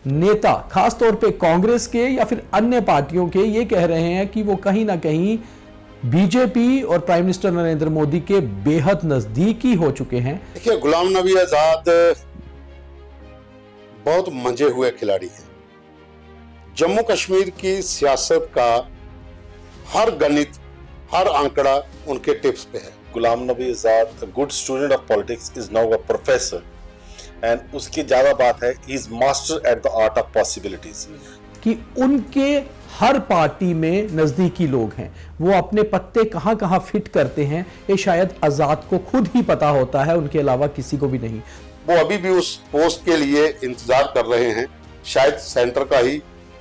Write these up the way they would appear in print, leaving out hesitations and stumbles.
नेता खास तौर पे कांग्रेस के या फिर अन्य पार्टियों के ये कह रहे हैं कि वो कहीं ना कहीं बीजेपी और प्राइम मिनिस्टर नरेंद्र मोदी के बेहद नजदीकी हो चुके हैं। देखिए, गुलाम नबी आजाद बहुत मंजे हुए खिलाड़ी हैं। जम्मू कश्मीर की सियासत का हर गणित, हर आंकड़ा उनके टिप्स पे है। गुलाम नबी आजाद, a good student of politics, is now a professor, and उसकी ज्यादा बात है, he is master at the art of possibilities. कि उनके हर पार्टी में नजदीकी लोग हैं, वो अपने पत्ते कहां कहां फिट करते हैं ये शायद आजाद को खुद ही पता होता है, उनके अलावा किसी को भी नहीं। वो अभी भी उस पोस्ट के लिए इंतजार कर रहे हैं, शायद सेंटर का ही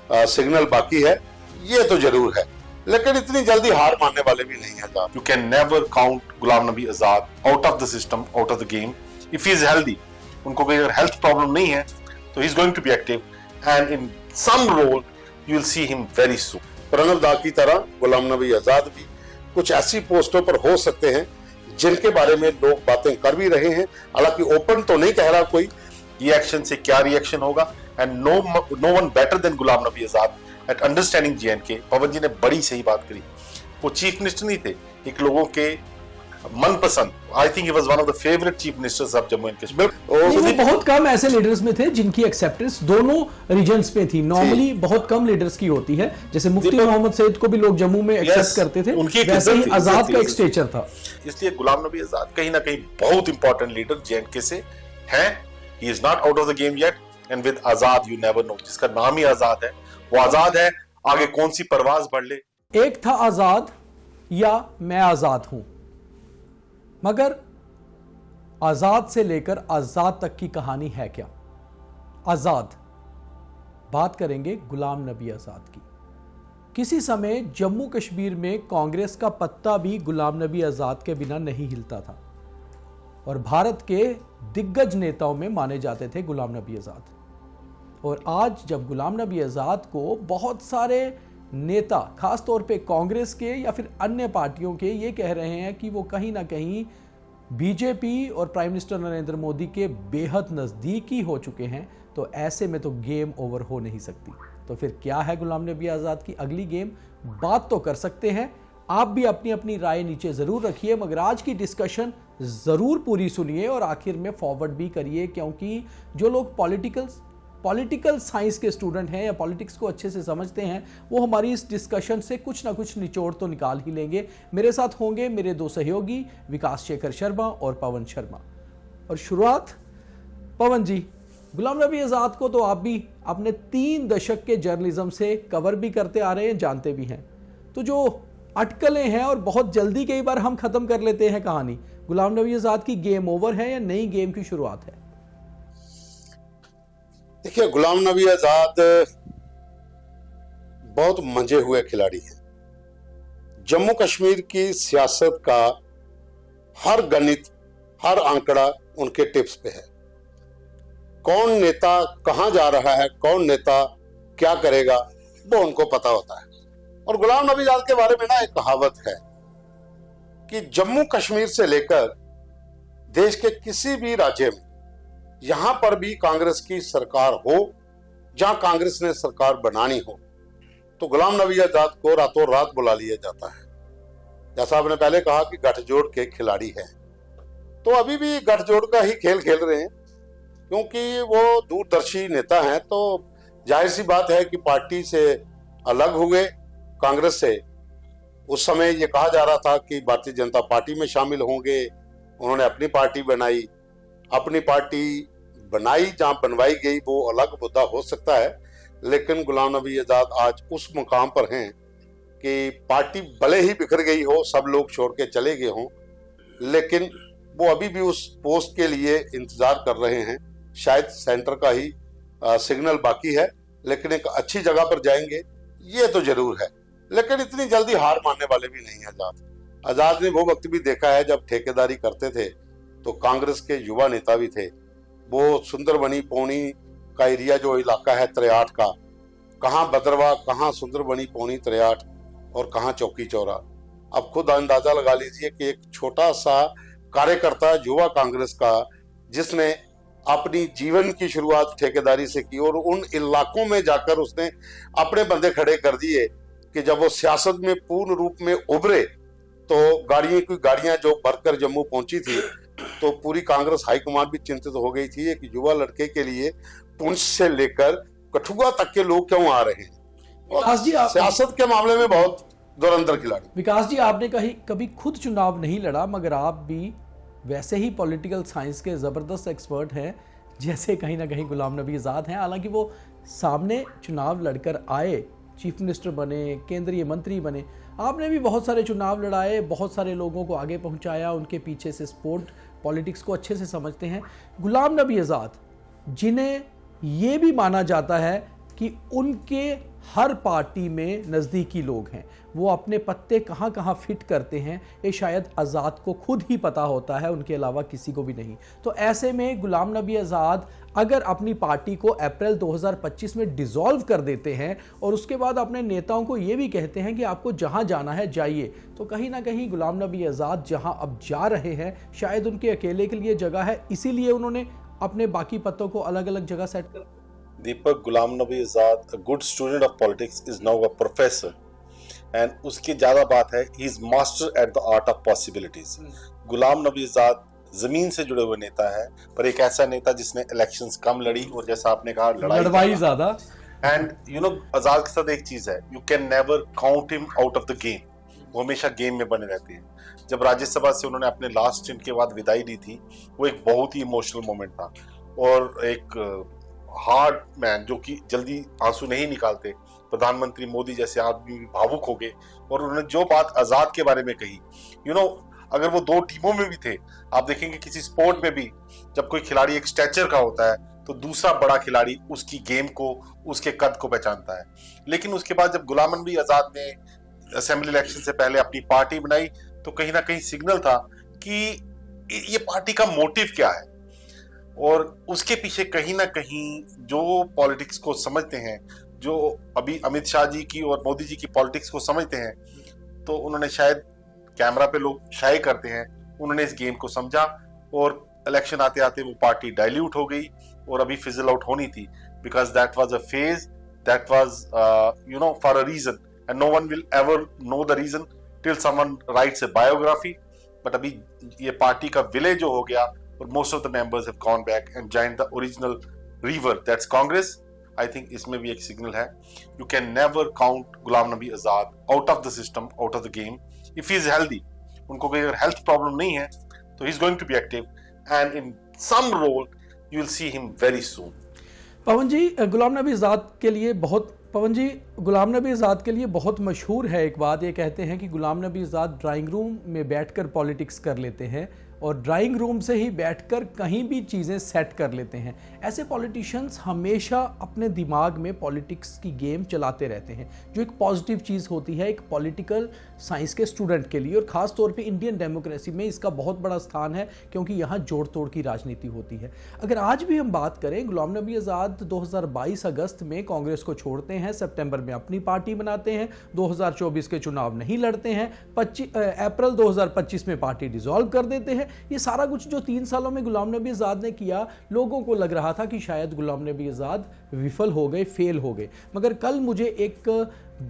सिग्नल बाकी है, ये तो जरूर है, लेकिन इतनी जल्दी हार मानने वाले भी नहीं है। You can never count Ghulam Nabi Azad out of the system, out of the game. If he is healthy, उनको कोई अगर हेल्थ प्रॉब्लम नहीं है, तो he is going to be active, and in some role you will see him very soon. Pranab दा की तरह गुलाम नबी आजाद भी कुछ ऐसी पोस्टों पर हो सकते हैं जिनके बारे में लोग बातें कर भी रहे हैं, हालांकि ओपन तो नहीं कह रहा कोई। ये एक्शन से क्या रिएक्शन होगा, and no one better than Ghulam Nabi Azad at understanding J&K। पवन जी ने बड़ी सही बात करी, वो चीफ मिनिस्टर नहीं थे, एक लोगों के मनपसंद, I think he was one of the favourite chief ministers of Jammu and Kashmir. वो बहुत कम ऐसे लीडर्स में थे जिनकी एक्सेप्टेंस दोनों रीजन्स में थी। नॉर्मली बहुत कम लीडर्स की होती है, जैसे मुफ्ती मोहम्मद सईद को भी लोग जम्मू में एक्सेप्ट करते थे, वैसे ही आजाद का एक स्टेचर था। इसलिए गुलाम नबी आजाद कहीं ना कहीं बहुत इंपॉर्टेंट लीडर J&K से हैं। He is not out of the game yet, and with Azad you never know, जिसका नाम ही आजाद है वो आजाद है, आगे कौन सी परवाज बढ़ ले। एक था आजाद या मैं आजाद हूं, मगर आजाद से लेकर आजाद तक की कहानी है क्या? आजाद, बात करेंगे गुलाम नबी आजाद की। किसी समय जम्मू कश्मीर में कांग्रेस का पत्ता भी गुलाम नबी आजाद के बिना नहीं हिलता था, और भारत के दिग्गज नेताओं में माने जाते थे गुलाम नबी आजाद। और आज जब गुलाम नबी आजाद को बहुत सारे नेता खास तौर पे कांग्रेस के या फिर अन्य पार्टियों के ये कह रहे हैं कि वो कहीं ना कहीं बीजेपी और प्राइम मिनिस्टर नरेंद्र मोदी के बेहद नज़दीकी हो चुके हैं, तो ऐसे में तो गेम ओवर हो नहीं सकती। तो फिर क्या है गुलाम नबी आज़ाद की अगली गेम? बात तो कर सकते हैं, आप भी अपनी अपनी राय नीचे ज़रूर रखिए, मगर आज की डिस्कशन ज़रूर पूरी सुनिए और आखिर में फॉरवर्ड भी करिए, क्योंकि जो लोग पॉलिटिकल साइंस के स्टूडेंट हैं या पॉलिटिक्स को अच्छे से समझते हैं, वो हमारी इस डिस्कशन से कुछ ना कुछ निचोड़ तो निकाल ही लेंगे। मेरे साथ होंगे मेरे दो सहयोगी विकास शेखर शर्मा और पवन शर्मा। और शुरुआत पवन जी, गुलाम नबी आज़ाद को तो आप भी अपने 3 दशक के जर्नलिज्म से कवर भी करते आ रहे हैं, जानते भी हैं, तो जो अटकलें हैं और बहुत जल्दी कई बार हम खत्म कर लेते हैं कहानी, गुलाम नबी आज़ाद की गेम ओवर है या नई गेम की शुरुआत है? देखिए, गुलाम नबी आजाद बहुत मंजे हुए खिलाड़ी हैं। जम्मू कश्मीर की सियासत का हर गणित, हर आंकड़ा उनके टिप्स पे है। कौन नेता कहां जा रहा है, कौन नेता क्या करेगा, वो उनको पता होता है। और गुलाम नबी आजाद के बारे में ना एक कहावत है कि जम्मू कश्मीर से लेकर देश के किसी भी राज्य में, यहां पर भी कांग्रेस की सरकार हो, जहां कांग्रेस ने सरकार बनानी हो, तो गुलाम नबी आजाद को रातों रात बुला लिया जाता है। जैसा आपने पहले कहा कि गठजोड़ के खिलाड़ी हैं, तो अभी भी गठजोड़ का ही खेल खेल रहे हैं, क्योंकि वो दूरदर्शी नेता हैं। तो जाहिर सी बात है कि पार्टी से अलग हुए कांग्रेस से। उस समय ये कहा जा रहा था कि भारतीय जनता पार्टी में शामिल होंगे, उन्होंने अपनी पार्टी बनाई। अपनी पार्टी बनाई, जहां बनवाई गई वो अलग मुद्दा हो सकता है, लेकिन गुलाम नबी आजाद आज उस मुकाम पर हैं कि पार्टी भले ही बिखर गई हो, सब लोग छोड़ के चले गए हों, लेकिन वो अभी भी उस पोस्ट के लिए इंतजार कर रहे हैं, शायद सेंटर का ही सिग्नल बाकी है, लेकिन एक अच्छी जगह पर जाएंगे, ये तो जरूर है। लेकिन इतनी जल्दी हार मानने वाले भी नहीं आजाद। आजाद ने वो वक्त भी देखा है जब ठेकेदारी करते थे, तो कांग्रेस के युवा नेता भी थे। वो सुंदरबनी पौनी का एरिया, जो इलाका है 63 का, कहाँ बदरवा, कहाँ सुंदरबनी पौनी 63 और कहाँ चौकी चौरा, अब खुद अंदाजा लगा लीजिए कि एक छोटा सा कार्यकर्ता युवा कांग्रेस का, जिसने अपनी जीवन की शुरुआत ठेकेदारी से की और उन इलाकों में जाकर उसने अपने बंदे खड़े कर दिए कि जब वो सियासत में पूर्ण रूप में उभरे तो गाड़ियां जो भरकर जम्मू पहुंची थी तो पूरी कांग्रेस हाईकमान भी चिंतित हो गई थी एक युवा लड़के के लिए पुंछ से लेकर कठुआ तक के लोग क्यों आ रहे हैं। विकास जी, सियासत के मामले में बहुत धुरंधर खिलाड़ी। विकास जी, आपने कभी खुद चुनाव नहीं लड़ा, मगर आप भी वैसे ही पॉलिटिकल साइंस के ज़बरदस्त एक्सपर्ट हैं जैसे कहीं ना कहीं गुलाम नबी आज़ाद हैं। हालांकि वो सामने चुनाव लड़कर आए, चीफ मिनिस्टर बने, केंद्रीय मंत्री बने, आपने भी बहुत सारे चुनाव लड़ाए, बहुत सारे लोगों को आगे पहुंचाया, उनके पीछे से स्पोर्ट पॉलिटिक्स को अच्छे से समझते हैं। गुलाम नबी आज़ाद, जिन्हें ये भी माना जाता है कि उनके हर पार्टी में नज़दीकी लोग हैं, वो अपने पत्ते कहाँ कहाँ फिट करते हैं, ये शायद आज़ाद को खुद ही पता होता है, उनके अलावा किसी को भी नहीं। तो ऐसे में गुलाम नबी आज़ाद अगर अपनी पार्टी को अप्रैल 2025 में डिसॉल्व कर देते हैं और उसके बाद अपने नेताओं को ये भी कहते हैं कि आपको जहां जाना है जाइए, तो कहीं ना कहीं गुलाम नबी आज़ाद जहां अब जा रहे हैं शायद उनके अकेले के लिए जगह है, इसीलिए उन्होंने अपने बाकी पत्तों को अलग अलग जगह सेट कर। दीपक, Ghulam Nabi Azad, a good student of politics, is now a professor, and उसकी ज्यादा बात है, he is master at the art of possibilities. Ghulam Nabi Azad जमीन से जुड़े हुए नेता है, पर एक ऐसा नेता जिसने इलेक्शंस कम लड़ी और जैसा आपने कहा लड़वाई ज्यादा। एंड यू नो, आज़ाद के साथ एक चीज है, you can never count him out of the game, वो हमेशा गेम में बने रहते हैं। जब राज्यसभा से उन्होंने अपने लास्ट स्टिंट के बाद विदाई ली थी, वो एक बहुत ही इमोशनल मोमेंट था और एक हार्ड मैन जो कि जल्दी आंसू नहीं निकालते, प्रधानमंत्री मोदी जैसे आदमी भी भावुक हो गए और उन्होंने जो बात आज़ाद के बारे में कही, यू नो, अगर वो दो टीमों में भी थे, आप देखेंगे किसी स्पोर्ट में भी जब कोई खिलाड़ी एक स्टैचर का होता है तो दूसरा बड़ा खिलाड़ी उसकी गेम को, उसके कद को पहचानता है। लेकिन उसके बाद जब गुलाम नबी आज़ाद ने असेंबली इलेक्शन से पहले अपनी पार्टी बनाई तो कहीं ना कहीं सिग्नल था कि ये पार्टी का मोटिव क्या है, और उसके पीछे कहीं ना कहीं जो पॉलिटिक्स को समझते हैं, जो अभी अमित शाह जी की और मोदी जी की पॉलिटिक्स को समझते हैं, तो उन्होंने शायद, कैमरा पे लोग शाये करते हैं, उन्होंने इस गेम को समझा और इलेक्शन आते आते वो पार्टी डाइल्यूट हो गई और अभी फिजल आउट होनी थी, because that was a phase, that was you know for a reason, and no one will ever know the reason till someone writes a biography. But अभी ये पार्टी का विले जो हो गया और most of the members have gone back and joined the original river, that's Congress. I think इसमें भी एक सिग्नल है, you can never count Ghulam Nabi Azad out of the system, out of the game if he is healthy. उनको कोई अगर health problem नहीं है तो he is going to be active and in some role you will see him very soon. पवन जी, गुलाम नबी आज़ाद के लिए बहुत मशहूर है एक बात, ये कहते हैं कि गुलाम नबी आज़ाद ड्राइंग रूम में बैठकर पॉलिटिक्स कर लेते हैं और ड्राइंग रूम से ही बैठकर कहीं भी चीज़ें सेट कर लेते हैं। ऐसे पॉलिटिशियंस हमेशा अपने दिमाग में पॉलिटिक्स की गेम चलाते रहते हैं, जो एक पॉजिटिव चीज़ होती है एक पॉलिटिकल साइंस के स्टूडेंट के लिए, और ख़ास तौर पे इंडियन डेमोक्रेसी में इसका बहुत बड़ा स्थान है क्योंकि यहाँ जोड़ तोड़ की राजनीति होती है। अगर आज भी हम बात करें, गुलाम नबी आज़ाद 2022 अगस्त में कांग्रेस को छोड़ते हैं, सितंबर में अपनी पार्टी बनाते हैं, 2024 के चुनाव नहीं लड़ते हैं, अप्रैल 2025 में पार्टी डिसॉल्व कर देते हैं। ये सारा कुछ जो 3 सालों में गुलाम नबी आज़ाद ने किया, लोगों को लग रहा था कि शायद गुलाम नबी आज़ाद विफल हो गए, फेल हो गए। मगर कल मुझे एक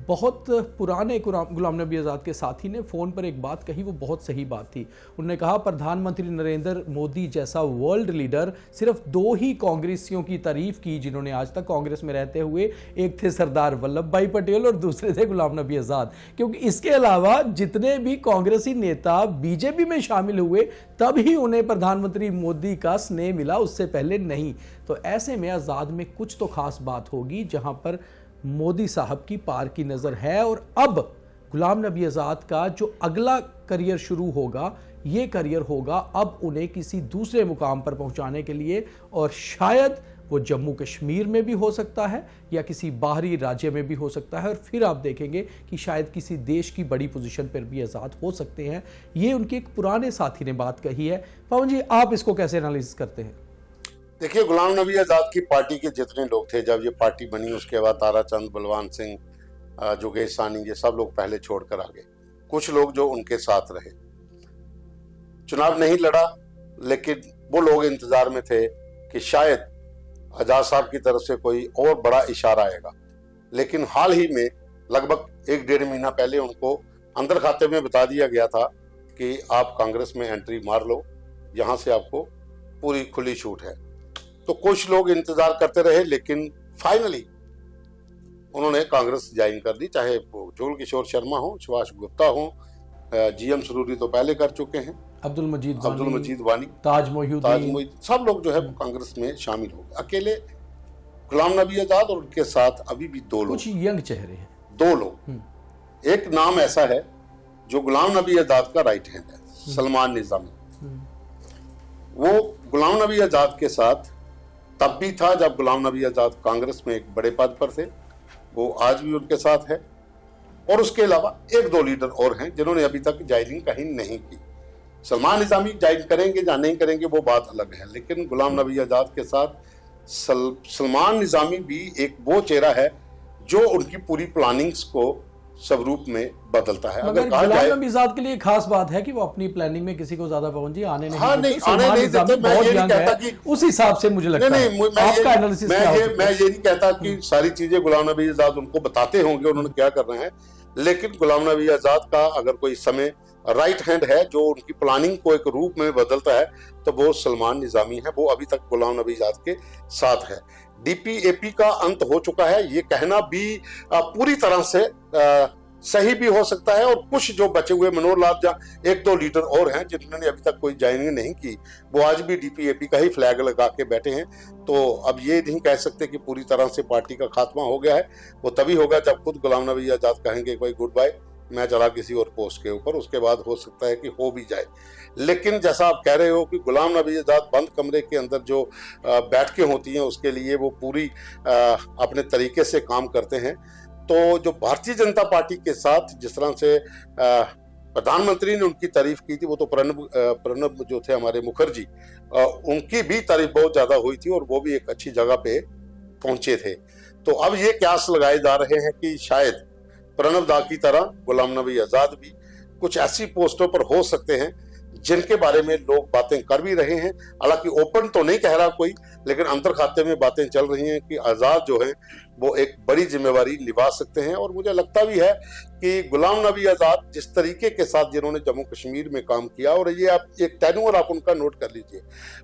बहुत पुराने गुलाम नबी आज़ाद के साथी ने फ़ोन पर एक बात कही, वो बहुत सही बात थी। उन्होंने कहा, प्रधानमंत्री नरेंद्र मोदी जैसा वर्ल्ड लीडर सिर्फ 2 ही कांग्रेसियों की तारीफ की जिन्होंने आज तक कांग्रेस में रहते हुए, एक थे सरदार वल्लभ भाई पटेल और दूसरे थे गुलाम नबी आज़ाद, क्योंकि इसके अलावा जितने भी कांग्रेसी नेता बीजेपी में शामिल हुए तब ही उन्हें प्रधानमंत्री मोदी का स्नेह मिला, उससे पहले नहीं। तो ऐसे में आज़ाद में कुछ तो खास बात होगी जहां पर मोदी साहब की पार की नज़र है, और अब गुलाम नबी आज़ाद का जो अगला करियर शुरू होगा, ये करियर होगा अब उन्हें किसी दूसरे मुकाम पर पहुंचाने के लिए, और शायद वो जम्मू कश्मीर में भी हो सकता है या किसी बाहरी राज्य में भी हो सकता है, और फिर आप देखेंगे कि शायद किसी देश की बड़ी पोजीशन पर भी आज़ाद हो सकते हैं। ये उनके एक पुराने साथी ने बात कही है। पवन जी, आप इसको कैसे एनालिसिस करते हैं? देखिए, गुलाम नबी आज़ाद की पार्टी के जितने लोग थे, जब ये पार्टी बनी उसके बाद ताराचंद, बलवान सिंह, जोगेश सानी, ये सब लोग पहले छोड़कर आ गए। कुछ लोग जो उनके साथ रहे, चुनाव नहीं लड़ा, लेकिन वो लोग इंतजार में थे कि शायद आजाद साहब की तरफ से कोई और बड़ा इशारा आएगा, लेकिन हाल ही में लगभग 1-1.5 महीना पहले उनको अंदर खाते में बता दिया गया था कि आप कांग्रेस में एंट्री मार लो, यहां से आपको पूरी खुली छूट है। तो कुछ लोग इंतजार करते रहे, लेकिन फाइनली उन्होंने कांग्रेस ज्वाइन कर दी, चाहे वो जुगल किशोर शर्मा हो, सुभाष गुप्ता हो, जीएम सुरूरी तो पहले कर चुके हैं, अब्दुल मजीद वानी, ताज मोहिउद्दीन, सब लोग जो है वो कांग्रेस में शामिल हो गए। अकेले गुलाम नबी आजाद और उनके साथ अभी भी दो लोग, कुछ यंग चेहरे हैं, 2 लोग। एक नाम ऐसा है जो गुलाम नबी आजाद का राइट हैंड है, सलमान निजामी। वो गुलाम नबी आजाद के साथ तब भी था जब गुलाम नबी आजाद कांग्रेस में एक बड़े पद पर थे, वो आज भी उनके साथ है। और उसके अलावा 1-2 लीडर और हैं जिन्होंने अभी तक ज्वाइनिंग कहीं नहीं की। सलमान निजामी ज्वाइन करेंगे या नहीं करेंगे वो बात अलग है, लेकिन गुलाम नबी आजाद के साथ सलमान निजामी भी एक वो चेहरा है जो उनकी पूरी प्लानिंग्स को स्वरूप में बदलता है। अगर कहा जाए गुलाम नबी आजाद के लिए खास बात है कि वो अपनी प्लानिंग में किसी को ज्यादा पाबंदी आने नहीं देते। आने नहीं देते। मैं ये नहीं कहता कि उस हिसाब से मुझे लगता है आपका एनालिसिस क्या होगा? मैं ये नहीं कहता कि सारी चीजें गुलाम नबी आजाद उनको बताते होंगे उन्होंने क्या करना है, लेकिन गुलाम नबी आजाद का अगर कोई समय राइट हैंड है जो उनकी प्लानिंग को एक रूप में बदलता है तो वो सलमान निजामी है। वो अभी तक गुलाम नबी आजाद के साथ है। डीपीएपी का अंत हो चुका है, ये कहना भी पूरी तरह से सही भी हो सकता है। और कुछ जो बचे हुए मनोहर लाल या 1-2 लीडर और हैं जिन्होंने अभी तक कोई ज्वाइनिंग नहीं की, वो आज भी डीपीएपी का ही फ्लैग लगा के बैठे हैं। तो अब ये नहीं कह सकते कि पूरी तरह से पार्टी का खात्मा हो गया है। वो तभी होगा जब खुद गुलाम नबी आजाद कहेंगे कोई गुड बाय, मैं चला किसी और पोस्ट के ऊपर, उसके बाद हो सकता है कि हो भी जाए। लेकिन जैसा आप कह रहे हो कि गुलाम नबी आजाद बंद कमरे के अंदर जो बैठकें होती हैं उसके लिए वो पूरी अपने तरीके से काम करते हैं। तो जो भारतीय जनता पार्टी के साथ जिस तरह से प्रधानमंत्री ने उनकी तारीफ की थी, वो तो प्रणब जो थे हमारे मुखर्जी, उनकी भी तारीफ बहुत ज्यादा हुई थी और वो भी एक अच्छी जगह पे पहुंचे थे। तो अब ये क्यास लगाए जा रहे हैं कि शायद प्रणब दा की तरह गुलाम नबी आजाद भी कुछ ऐसी पोस्टों पर हो सकते हैं जिनके बारे में लोग बातें कर भी रहे हैं। हालांकि ओपन तो नहीं कह रहा कोई, लेकिन अंतर खाते में बातें चल रही हैं कि आजाद जो है वो एक बड़ी जिम्मेवारी निभा सकते हैं। और मुझे लगता भी है कि गुलाम नबी आजाद जिस तरीके के साथ जिन्होंने जम्मू कश्मीर में काम किया, और ये आप एक टेन्योर आप उनका नोट कर लीजिए,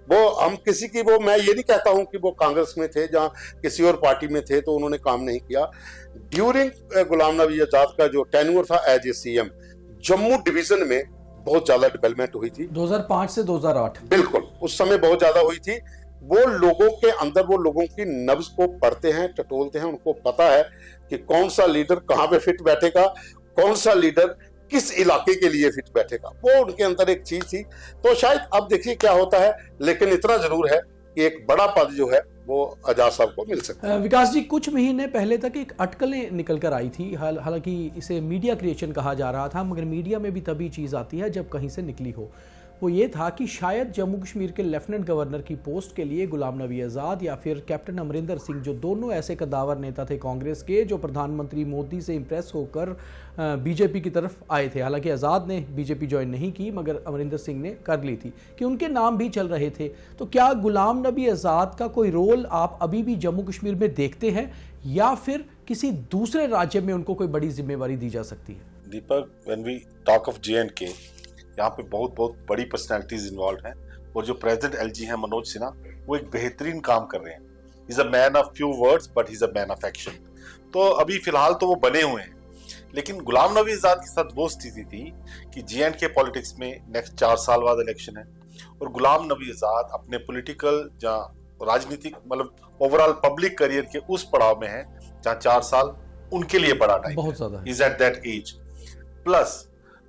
वो हम किसी की वो मैं ये नहीं कहता हूं कि वो कांग्रेस में थे जहां किसी और पार्टी में थे तो उन्होंने काम नहीं किया। ड्यूरिंग गुलाम नबी आजाद का जो टेन्योर था as a CM, Jammu division में बहुत ज्यादा डेवलपमेंट हुई थी 2005 से 2008। बिल्कुल, उस समय बहुत ज्यादा हुई थी। वो लोगों के अंदर, वो लोगों की नब्ज को पढ़ते हैं, टटोलते हैं, उनको पता है कि कौन सा लीडर कहां पे फिट बैठेगा, कौन सा लीडर किस इलाके के लिए फिट बैठेगा, वो उनके अंदर एक चीज थी। तो शायद अब देखिए क्या होता है, लेकिन इतना जरूर है कि एक बड़ा पद जो है वो आजाद साहब को मिल सकता है। विकास जी, कुछ महीने पहले तक एक अटकलें निकल कर आई थी, हालांकि इसे मीडिया क्रिएशन कहा जा रहा था, मगर मीडिया में भी तभी चीज़ आती है जब कहीं से निकली हो। वो ये था कि शायद जम्मू कश्मीर के लेफ्टिनेंट गवर्नर की पोस्ट के लिए गुलाम नबी आज़ाद या फिर कैप्टन अमरिंदर सिंह, जो दोनों ऐसे कद्दावर नेता थे कांग्रेस के जो प्रधानमंत्री मोदी से इंप्रेस होकर बीजेपी की तरफ आए थे। हालांकि आज़ाद ने बीजेपी ज्वाइन नहीं की, मगर अमरिंदर सिंह ने कर ली थी, कि उनके नाम भी चल रहे थे। तो क्या गुलाम नबी आज़ाद का कोई रोल आप अभी भी जम्मू कश्मीर में देखते हैं, या फिर किसी दूसरे राज्य में उनको कोई बड़ी जिम्मेवारी दी जा सकती है? Deepak, when we talk of J&K, यहाँ पे बहुत बड़ी पर्सनैलिटीज इन्वॉल्व हैं। और जो प्रेसिडेंट एलजी हैं मनोज सिन्हा, वो एक बेहतरीन काम कर रहे हैं। He is a man of few words but he is a man of action. तो अभी फिलहाल तो वो बने हुए हैं, लेकिन गुलाम नबी आजाद के साथ वो स्थिति थी कि J&K पॉलिटिक्स में नेक्स्ट 4 साल बाद इलेक्शन है, और गुलाम नबी आजाद अपने पॉलिटिकल या राजनीतिक मतलब ओवरऑल पब्लिक करियर के उस पड़ाव में है जहाँ 4 साल उनके लिए बड़ा टाइम बहुत ज्यादा is at that age. Plus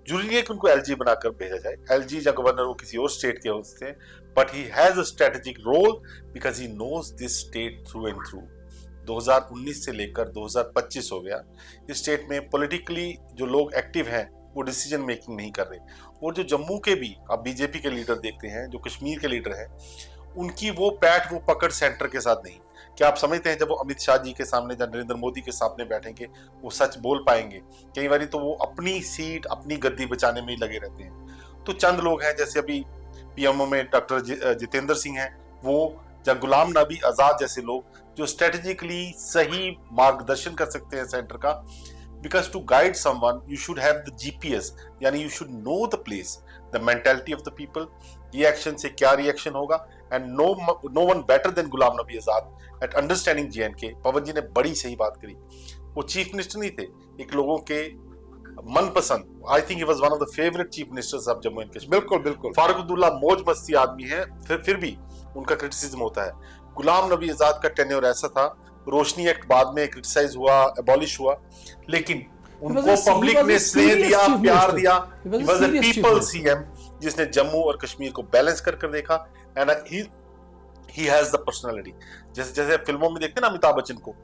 जरूरी है कि उनको एलजी बनाकर भेजा जाए। एलजी या गवर्नर वो किसी और स्टेट के होते हैं, but he has a strategic role because he knows this state through and through. 2019 से लेकर 2025 हो गया, इस स्टेट में पॉलिटिकली जो लोग एक्टिव हैं वो डिसीजन मेकिंग नहीं कर रहे। और जो जम्मू के भी आप बीजेपी के लीडर देखते हैं, जो कश्मीर के लीडर हैं, उनकी वो पैठ वो पकड़ सेंटर के साथ नहीं। क्या आप समझते हैं जब वो अमित शाह जी के सामने या नरेंद्र मोदी के सामने बैठेंगे वो सच बोल पाएंगे? कई बार तो वो अपनी सीट अपनी गद्दी बचाने में ही लगे रहते हैं। तो चंद लोग हैं, जैसे अभी पीएमओ में डॉक्टर जितेंद्र सिंह हैं, वो जहाँ गुलाम नबी आजाद जैसे लोग जो स्ट्रेटेजिकली सही मार्गदर्शन कर सकते हैं सेंटर का, because to guide someone you should have the GPS, यानी you should know the place, the mentality of the people, ये एक्शन से क्या रिएक्शन होगा, and no one better than Ghulam Nabi Azad at understanding J and K. Pawan ji ने बड़ी सही बात करी, वो चीफ मिनिस्टर नहीं थे, एक लोगों के मनपसंद, I think he was one of the favourite chief ministers of Jammu and Kashmir. बिल्कुल बिल्कुल। फारूक अब्दुल्ला मौज मस्ती आदमी है, फिर भी उनका क्रिटिसिज्म होता है। गुलाम नबी आजाद का टेन्योर ऐसा था, रोशनी एक्ट बाद में क्रिटिसाइज हुआ, एबॉलिश हुआ, लेकिन उनको पब्लिक ने स्नेह दिया, प्यार दिया। He was a people CM जिसने जम्मू और कश्मीर को बैलेंस कर देखा, and he has the personality. जैसे फिल्मों में देखते हैं ना अमिताभ बच्चन को,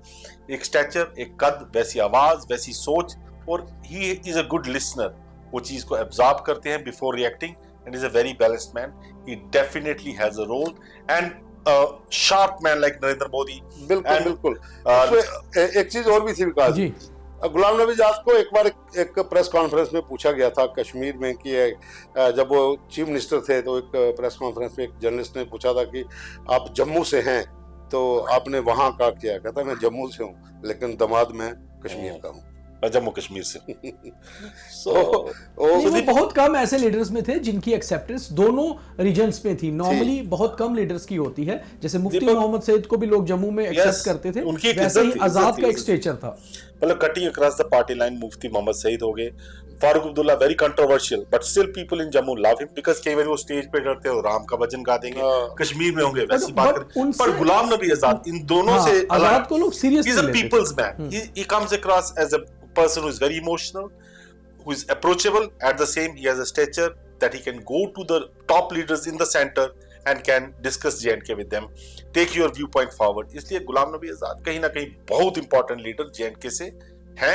एक स्टैचर, एक कद, वैसी आवाज, वैसी सोच, और he is a good listener, वो चीज को एब्जॉर्ब करते हैं before reacting, and is a very balanced man. He definitely has a role, and sharp man like Narendra Modi. बिल्कुल बिल्कुल। एक चीज और भी थी विकास जी, गुलाम नबी आजाद को एक बार एक प्रेस कॉन्फ्रेंस में पूछा गया था कश्मीर में कि जब वो चीफ मिनिस्टर थे, तो एक प्रेस कॉन्फ्रेंस में एक जर्नलिस्ट ने पूछा था कि आप जम्मू से हैं, तो आपने वहां का किया? कहता मैं जम्मू से हूँ, लेकिन दामाद मैं कश्मीर का हूँ, जम्मू कश्मीर से। वो बहुत कम ऐसे लीडर्स में थे जिनकी एक्सेप्टेंस दोनों रीजन्स में थी। नॉर्मली बहुत कम लीडर्स की होती है, जैसे मुफ्ती मोहम्मद सईद को भी लोग जम्मू में एक्सेप्ट करते थे, वैसे ही आजाद का एक स्टेचर था। मतलब cutting across the party line Mufti Mohammad Sayeed हो गए। Farooq Abdullah very controversial, but still people in Jammu love him, because कई बार वो स्टेज पे डरते हो राम का भजन गा देंगे, कश्मीर में होंगे वैसी बात करें। पर गुलाम नबी आजाद इन दोनों से आजाद को लोग सीरियसली लेते हैं। He is a people's man, he comes across as a person who is very emotional, who is approachable, at the same he has a stature that he can go to the top leaders in the center and can discuss J&K with them, take your viewpoint forward। इसलिए गुलाम नबी आजाद कहीं ना कहीं बहुत important leader J&K से हैं।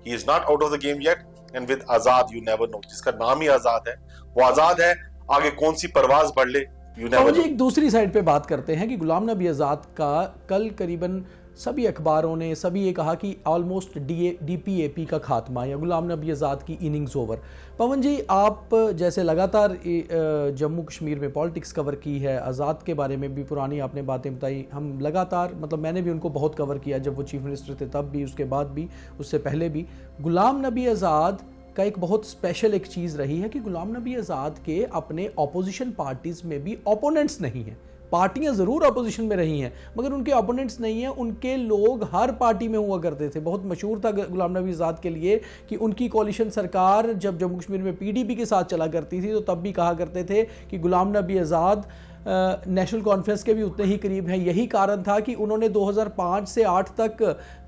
he is not out of the game yet, and with Azad you never know, जिसका नाम ही आजाद है वो आजाद है, आगे कौन सी परवाज बढ़ ले you never know। एक दूसरी साइड पे बात करते हैं कि गुलाम नबी आजाद का कल करीबन सभी अखबारों ने सभी ये कहा कि ऑलमोस्ट डीपीएपी का खात्मा या गुलाम नबी आज़ाद की इनिंग्स ओवर। पवन जी, आप जैसे लगातार जम्मू कश्मीर में पॉलिटिक्स कवर की है, आज़ाद के बारे में भी पुरानी आपने बातें बताई, हम लगातार मतलब मैंने भी उनको बहुत कवर किया, जब वो चीफ मिनिस्टर थे तब भी, उसके बाद भी, उससे पहले भी। गुलाम नबी आज़ाद का एक बहुत स्पेशल एक चीज़ रही है कि गुलाम नबी आज़ाद के अपने ऑपोजिशन पार्टीज़ में भी ओपोनेंट्स नहीं हैं। पार्टियां ज़रूर अपोजिशन में रही हैं मगर उनके ओपोनेंट्स नहीं हैं, उनके लोग हर पार्टी में हुआ करते थे। बहुत मशहूर था गुलाम नबी आज़ाद के लिए कि उनकी कोalition सरकार जब जम्मू कश्मीर में पीडीपी के साथ चला करती थी तो तब भी कहा करते थे कि गुलाम नबी आज़ाद नेशनल कॉन्फ्रेंस के भी उतने ही करीब हैं। यही कारण था कि उन्होंने 2005 से 8 तक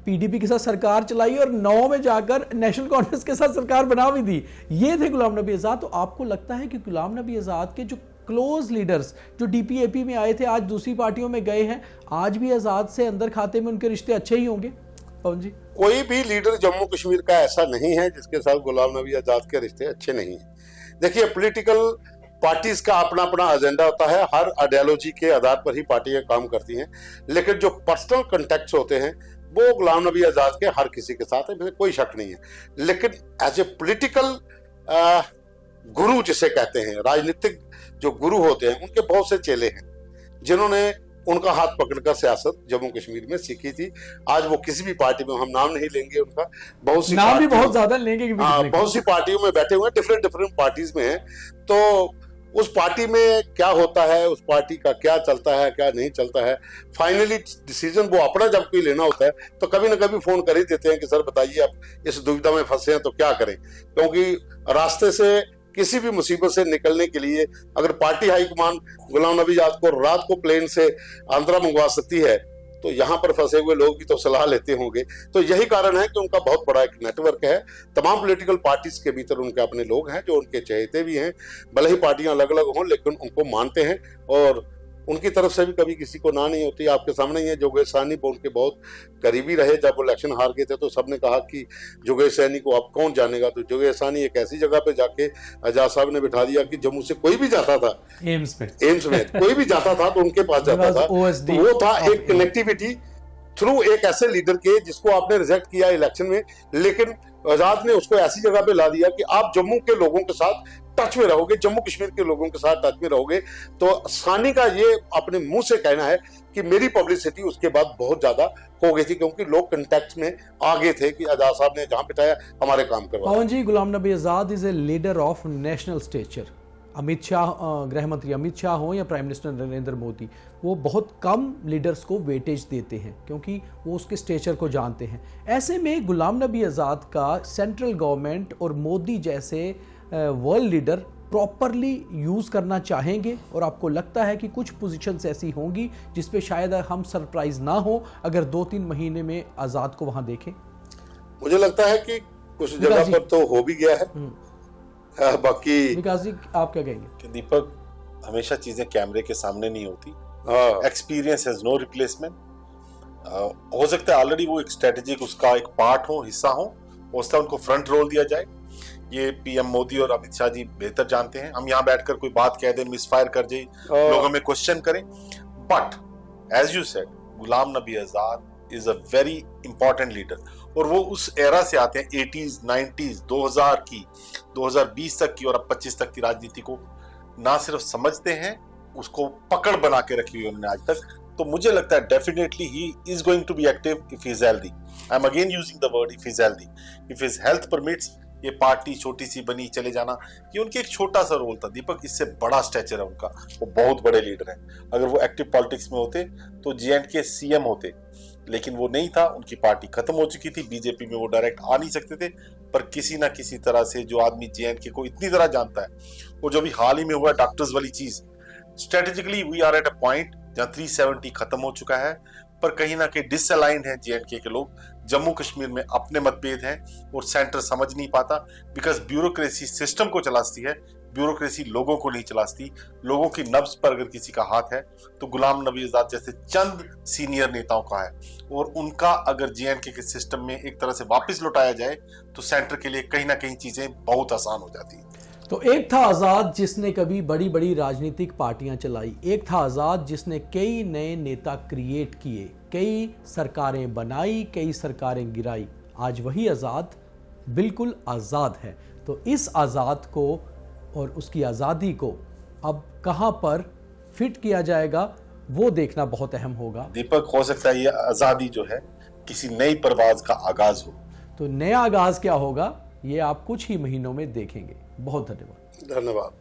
पीडीपी के साथ सरकार चलाई और 9 में जाकर नेशनल कॉन्फ्रेंस के साथ सरकार बना भी दी। ये थे गुलाम नबी आज़ाद। तो आपको लगता है कि गुलाम नबी आज़ाद के जो क्लोज लीडर्स जो डीपीएपी में आए थे आज दूसरी पार्टियों में गए हैं, आज भी आज़ाद से अंदर खाते में उनके रिश्ते अच्छे ही होंगे? पवन जी, कोई भी लीडर जम्मू कश्मीर का ऐसा नहीं है जिसके साथ गुलाम नबी आज़ाद के रिश्ते अच्छे नहीं हैं। देखिए, पॉलिटिकल पार्टीज का अपना अपना एजेंडा होता है, हर आइडियोलॉजी के आधार पर ही पार्टियां काम करती हैं, लेकिन जो पर्सनल कॉन्टैक्ट्स होते हैं वो गुलाम नबी आज़ाद के हर किसी के साथ है, इसमें कोई शक नहीं है। लेकिन एज ए पॉलिटिकल गुरु जिसे कहते हैं, राजनीतिक जो गुरु होते हैं, उनके बहुत से चेले हैं जिन्होंने उनका हाथ पकड़कर सियासत जम्मू कश्मीर में सीखी थी। आज वो किसी भी पार्टी में, हम नाम नहीं लेंगे उनका, बहुत सी नाम भी बहुत ज्यादा लेंगे, बहुत सी पार्टियों में बैठे हुए हैं, डिफरेंट पार्टीज में हैं। तो उस पार्टी में क्या होता है, उस पार्टी का क्या चलता है क्या नहीं चलता है, फाइनली डिसीजन वो अपना जब कोई लेना होता है तो कभी ना कभी फोन कर ही देते हैं कि सर बताइए आप इस दुविधा में फंसे हैं तो क्या करें। क्योंकि रास्ते से किसी भी मुसीबत से निकलने के लिए अगर पार्टी हाईकमान गुलाम नबी आज़ाद को रात को प्लेन से आंध्रा मंगवा सकती है तो यहाँ पर फंसे हुए लोग भी तो सलाह लेते होंगे। तो यही कारण है कि उनका बहुत बड़ा एक नेटवर्क है, तमाम पॉलिटिकल पार्टीज के भीतर उनके अपने लोग हैं जो उनके चहेते भी हैं, भले ही पार्टियां अलग अलग हों लेकिन उनको मानते हैं और उनकी तरफ से भी कभी किसी को ना नहीं होती। आपके सामने ही है, जोगेश सहनी उनके बहुत करीबी रहे, जब वो इलेक्शन हार गए थे तो सबने कहा कि जोगेश सहनी को अब कौन जानेगा, तो जोगेश सहनी एक ऐसी जगह पे जाके आजाद साहब ने बिठा दिया कि जम्मू से कोई भी जाता था एम्स में कोई भी जाता था तो उनके पास जाता था। तो वो था एक कनेक्टिविटी थ्रू एक ऐसे लीडर के जिसको आपने रिजेक्ट किया इलेक्शन में, लेकिन आजाद ने उसको ऐसी जगह पे ला दिया कि आप जम्मू के लोगों के साथ टच में रहोगे, जम्मू कश्मीर के लोगों के साथ टच में रहोगे। तो सानी का ये अपने मुंह से कहना है कि मेरी पब्लिसिटी उसके बाद बहुत ज्यादा हो गई थी, क्योंकि लोग कंटेक्ट में आगे थे कि आजाद साहब ने जहां पिटाया हमारे काम करवा। पवन ji, Ghulam Nabi Azad is a leader of national stature. Amit Shah, गृह मंत्री अमित शाह हो या प्राइम मिनिस्टर नरेंद्र मोदी, वो बहुत कम लीडर्स को वेटेज देते हैं क्योंकि वो उसके स्टेचर को जानते हैं। ऐसे में गुलाम नबी आज़ाद का सेंट्रल गवर्नमेंट और मोदी जैसे वर्ल्ड लीडर प्रॉपरली यूज़ करना चाहेंगे, और आपको लगता है कि कुछ पोजीशंस ऐसी होंगी जिस पे शायद हम सरप्राइज ना हो अगर 2-3 महीने में आज़ाद को वहाँ देखें? मुझे लगता है कि कुछ जगह पर तो हो भी गया है। बाकी विकास जी, आप क्या कहेंगे? कि दीपक, हमेशा चीजें कैमरे के सामने नहीं होती। Experience has no replacement. हो सकता है ऑलरेडी वो एक स्ट्रेटेजिक उसका एक पार्ट हो, हिस्सा हो, हो सकता है उनको फ्रंट रोल दिया जाए। ये पीएम मोदी और अमित शाह जी बेहतर जानते हैं। हम यहाँ बैठकर कोई बात कह दें, मिसफायर कर जाए, लोग हमें क्वेश्चन करें। But as you said, Ghulam Nabi Azad is a very important leader, और वो उस एरा से आते हैं 80s, 90s, 2000 की, 2020 तक की और अब 25 तक की राजनीति को ना सिर्फ समझते हैं, उसको पकड़ बना के रखी हुई उन्होंने आज तक। तो मुझे लगता है definitely he is going to be active if he is healthy. I am again using the word if he is healthy. If his health permits, ये पार्टी छोटी सी बनी चले जाना, ये उनके एक छोटा सा रोल था दीपक। इससे बड़ा स्टेचर है उनका, वो बहुत बड़े लीडर हैं। अगर वो एक्टिव पॉलिटिक्स में होते तो J&K सीएम होते, लेकिन वो नहीं था। उनकी पार्टी खत्म हो चुकी थी, बीजेपी में वो डायरेक्ट आ नहीं सकते थे। पर किसी ना किसी तरह से जो आदमी J&K को इतनी तरह जानता है, वो जो भी हाल ही में हुआ डॉक्टर्स वाली चीज, strategically we are at a point जहां 370 खत्म हो चुका है, पर कहीं ना कहीं डिसअलाइंड है J&K के लोग। जम्मू कश्मीर में अपने मतभेद हैं और सेंटर समझ नहीं पाता, बिकॉज ब्यूरोक्रेसी सिस्टम को चलाती है, ब्यूरोक्रेसी लोगों को नहीं चलाती। लोगों की नब्ज पर अगर किसी का हाथ है तो गुलाम नबी आजाद जैसे चंद सीनियर नेताओं का है, और उनका अगर J&K के सिस्टम में एक तरह से वापस लौटाया जाए तो सेंटर के लिए कहीं ना कहीं चीजें बहुत आसान हो जाती है। तो एक था आज़ाद जिसने कभी बड़ी बड़ी राजनीतिक पार्टियां चलाई, एक था आज़ाद जिसने कई नए नेता क्रिएट किए, कई सरकारें बनाई, कई सरकारें गिराई। आज वही आज़ाद बिल्कुल आज़ाद है। तो इस आज़ाद को और उसकी आज़ादी को अब कहां पर फिट किया जाएगा, वो देखना बहुत अहम होगा। दीपक, हो सकता है ये आज़ादी जो है किसी नई परवाज का आगाज हो। तो नया आगाज क्या होगा, ये आप कुछ ही महीनों में देखेंगे। बहुत धन्यवाद। धन्यवाद।